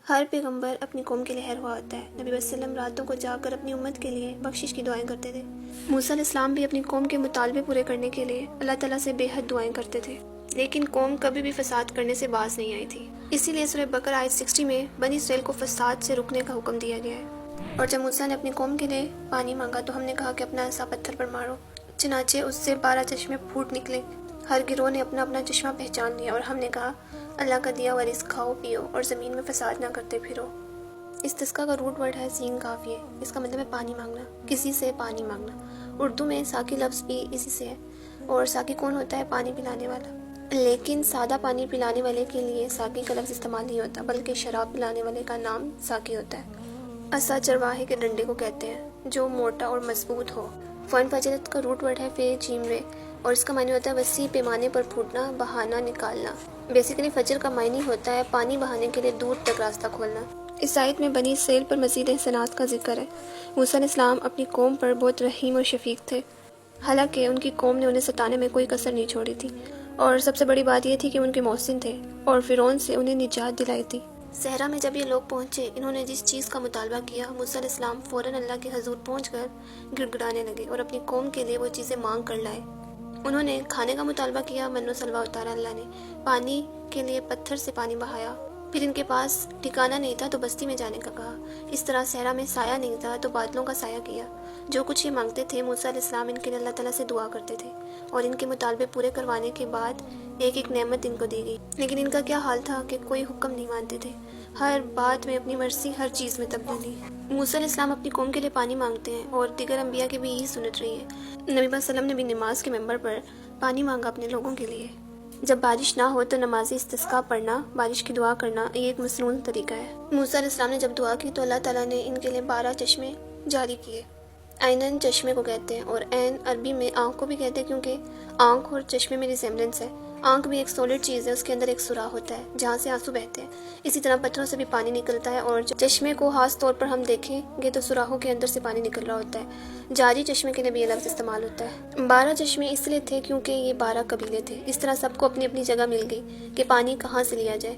ہر پیغمبر اپنی قوم کے لیے خیر خواہ ہوتا ہے۔ نبی وسلم راتوں کو جا کر اپنی امت کے لیے بخشش کی دعائیں کرتے تھے۔ موسیٰ علیہ السلام بھی اپنی قوم کے مطالبے پورے کرنے کے لیے اللہ تعالیٰ سے بے حد دعائیں کرتے تھے، لیکن قوم کبھی بھی فساد کرنے سے باز نہیں آئی تھی۔ اسی لیے سورہ بقرہ آیت 60 میں بنی اسرائیل کو فساد سے رکنے کا حکم دیا گیا ہے۔ اور جب موسیٰ نے اپنی قوم کے لیے پانی مانگا تو ہم نے کہا کہ اپنا عصا پتھر پر مارو، چنانچہ اس سے 12 چشمے پھوٹ نکلے۔ ہر گروہ نے اپنا اپنا چشمہ پہچان لیا اور ہم نے کہا اللہ کا دیا ہوا رزق کھاؤ پیو اور زمین میں فساد نہ کرتے پھرو۔ استسقاء کا روٹ ورڈ ہے سین قافیہ، اس کا مطلب ہے پانی مانگنا، کسی سے پانی مانگنا۔ اردو میں ساقی لفظ بھی اسی سے ہے، اور ساقی کون ہوتا ہے؟ پانی پلانے والا۔ لیکن سادہ پانی پلانے والے کے لیے ساقی کا لفظ استعمال نہیں ہوتا، بلکہ شراب پلانے والے کا نام ساقی ہوتا ہے۔ عصا چرواہے کے ڈنڈے کو کہتے ہیں جو موٹا اور مضبوط ہو۔ فن فجرت کا روٹ ورڈ ہے فے جیم رے، اور اس کا معنی ہوتا ہے وسیع پیمانے پر پھوٹنا، بہانا، نکالنا۔ بیسیکلی فجر کا معنی ہوتا ہے پانی بہانے کے لیے دور تک راستہ کھولنا۔ اس آیت میں بنی اسرائیل پر مزید احسانات کا ذکر ہے۔ موسیٰ علیہ السلام اپنی قوم پر بہت رحیم اور شفیق تھے، حالانکہ ان کی قوم نے انہیں ستانے میں کوئی کسر نہیں چھوڑی تھی، اور سب سے بڑی بات یہ تھی کہ ان کے محسن تھے اور فرعون سے انہیں نجات دلائی تھی۔ صحرا میں جب یہ لوگ پہنچے، انہوں نے جس چیز کا مطالبہ کیا، موسیٰ علیہ السلام فوراً اللہ کے حضور پہنچ کر گڑ گڑانے لگے اور اپنی قوم کے لیے وہ چیزیں مانگ کر لائے۔ انہوں نے کھانے کا مطالبہ کیا، من و سلوہ اتارا اللہ نے، پانی کے لیے پتھر سے پانی بہایا، پھر ان کے پاس ٹھکانہ نہیں تھا تو بستی میں جانے کا کہا، اس طرح صحرا میں سایہ نہیں تھا تو بادلوں کا سایہ کیا۔ جو کچھ یہ مانگتے تھے موسیٰ علیہ السلام ان کے لیے اللہ تعالیٰ سے دعا کرتے تھے، اور ان کے مطالبے پورے کروانے کے بعد ایک ایک نعمت ان کو دی گئی۔ لیکن ان کا کیا حال تھا کہ کوئی حکم نہیں مانتے تھے، ہر بات میں اپنی مرضی، ہر چیز میں تبدیلی۔ موسیٰ علیہ السلام اپنی قوم کے لیے پانی مانگتے ہیں، اور دیگر انبیاء کی بھی یہی سنت رہی ہے۔ نبی صلی اللہ علیہ وسلم نے بھی نماز کے منبر پر پانی مانگا اپنے لوگوں کے لیے۔ جب بارش نہ ہو تو نماز استسقاء پڑھنا، بارش کی دعا کرنا، یہ ایک مسنون طریقہ ہے۔ موسیٰ علیہ السلام نے جب دعا کی تو اللہ تعالیٰ نے ان کے لیے 12 چشمے جاری کیے۔ عینن چشمے کو کہتے ہیں، اور عین عربی میں آنکھ کو بھی کہتے ہیں، کیونکہ آنکھ اور چشمے میں ریزیمبلنس ہے۔ آنکھ بھی ایک سولڈ چیز ہے، اس کے اندر ایک سوراخ ہوتا ہے جہاں سے آنسو بہتے ہیں۔ اسی طرح پتھروں سے بھی پانی نکلتا ہے، اور چشمے کو خاص طور پر ہم دیکھیں گے تو سوراخوں کے اندر سے پانی نکل رہا ہوتا ہے۔ جاری چشمے کے لیے بھی یہ لفظ استعمال ہوتا ہے۔ 12 چشمے اس لیے تھے کیونکہ یہ 12 قبیلے تھے، اس طرح سب کو اپنی اپنی جگہ مل گئی کہ پانی کہاں سے لیا جائے۔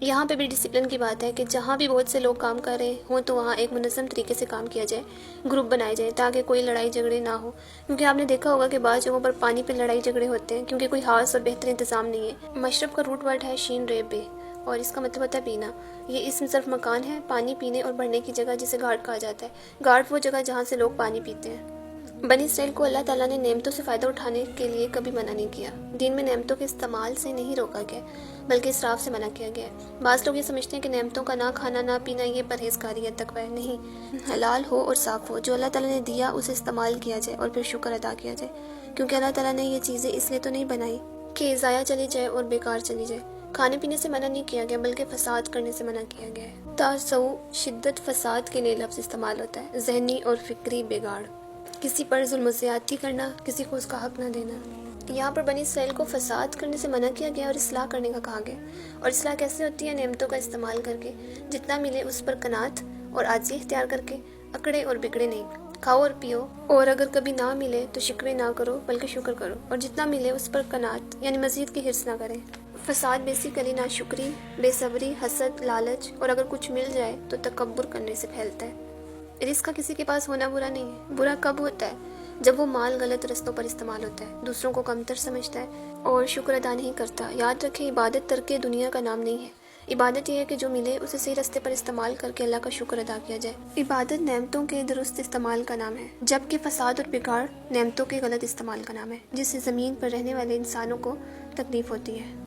یہاں پہ بھی ڈسپلن کی بات ہے کہ جہاں بھی بہت سے لوگ کام کر رہے ہوں تو وہاں ایک منظم طریقے سے کام کیا جائے، گروپ بنائے جائیں تاکہ کوئی لڑائی جھگڑے نہ ہو، کیونکہ آپ نے دیکھا ہوگا کہ بعض جگہوں پر پانی پہ لڑائی جھگڑے ہوتے ہیں کیونکہ کوئی خاص اور بہتر انتظام نہیں ہے۔ مشرب کا روٹ ورڈ ہے شین رے بے، اور اس کا مطلب ہوتا ہے پینا۔ یہ اسم صرف مکان ہے، پانی پینے اور بھرنے کی جگہ، جسے گھاٹ کہا جاتا ہے۔ گھاٹ وہ جگہ جہاں سے لوگ پانی پیتے ہیں۔ بنی اسرائیل کو اللہ تعالیٰ نے نعمتوں سے فائدہ اٹھانے کے لیے کبھی منع نہیں کیا۔ دین میں نعمتوں کے استعمال سے نہیں روکا گیا، بلکہ اسراف سے منع کیا گیا ہے۔ بعض لوگ یہ سمجھتے ہیں کہ نعمتوں کا نہ کھانا نہ پینا یہ پرہیزگاری ہے، تقویٰ ہے۔ نہیں، حلال ہو اور صاف ہو، جو اللہ تعالیٰ نے دیا اسے استعمال کیا جائے اور پھر شکر ادا کیا جائے، کیونکہ اللہ تعالیٰ نے یہ چیزیں اس لیے تو نہیں بنائی کہ ضائع چلی جائے اور بیکار چلی جائے۔ کھانے پینے سے منع نہیں کیا گیا، بلکہ فساد کرنے سے منع کیا گیا ہے۔ تعصو شدت فساد کے لیے لفظ استعمال ہوتا ہے، ذہنی اور فکری بگاڑ، کسی پر ظلم و زیادتی کرنا، کسی کو اس کا حق نہ دینا۔ یہاں پر بنی اسرائیل کو فساد کرنے سے منع کیا گیا اور اصلاح کرنے کا کہا گیا۔ اور اصلاح کیسے ہوتی ہے؟ نعمتوں کا استعمال کر کے، جتنا ملے اس پر قناعت اور عاجزی اختیار کر کے، اکڑے اور بگڑے نہیں، کھاؤ اور پیو، اور اگر کبھی نہ ملے تو شکوے نہ کرو بلکہ شکر کرو، اور جتنا ملے اس پر قناعت یعنی مزید کی حرص نہ کریں۔ فساد بیسیکلی ناشکری، بے صبری، حسد، لالچ، اور اگر کچھ مل جائے تو تکبر کرنے سے پھیلتا ہے۔ رزق کا کسی کے پاس ہونا برا نہیں ہے، برا کب ہوتا ہے؟ جب وہ مال غلط رستوں پر استعمال ہوتا ہے، دوسروں کو کمتر سمجھتا ہے اور شکر ادا نہیں کرتا۔ یاد رکھیں، عبادت ترک دنیا کا نام نہیں ہے۔ عبادت یہ ہے کہ جو ملے اسے صحیح رستے پر استعمال کر کے اللہ کا شکر ادا کیا جائے۔ عبادت نعمتوں کے درست استعمال کا نام ہے، جبکہ فساد اور بگاڑ نعمتوں کے غلط استعمال کا نام ہے، جس سے زمین پر رہنے والے انسانوں کو تکلیف ہوتی ہے۔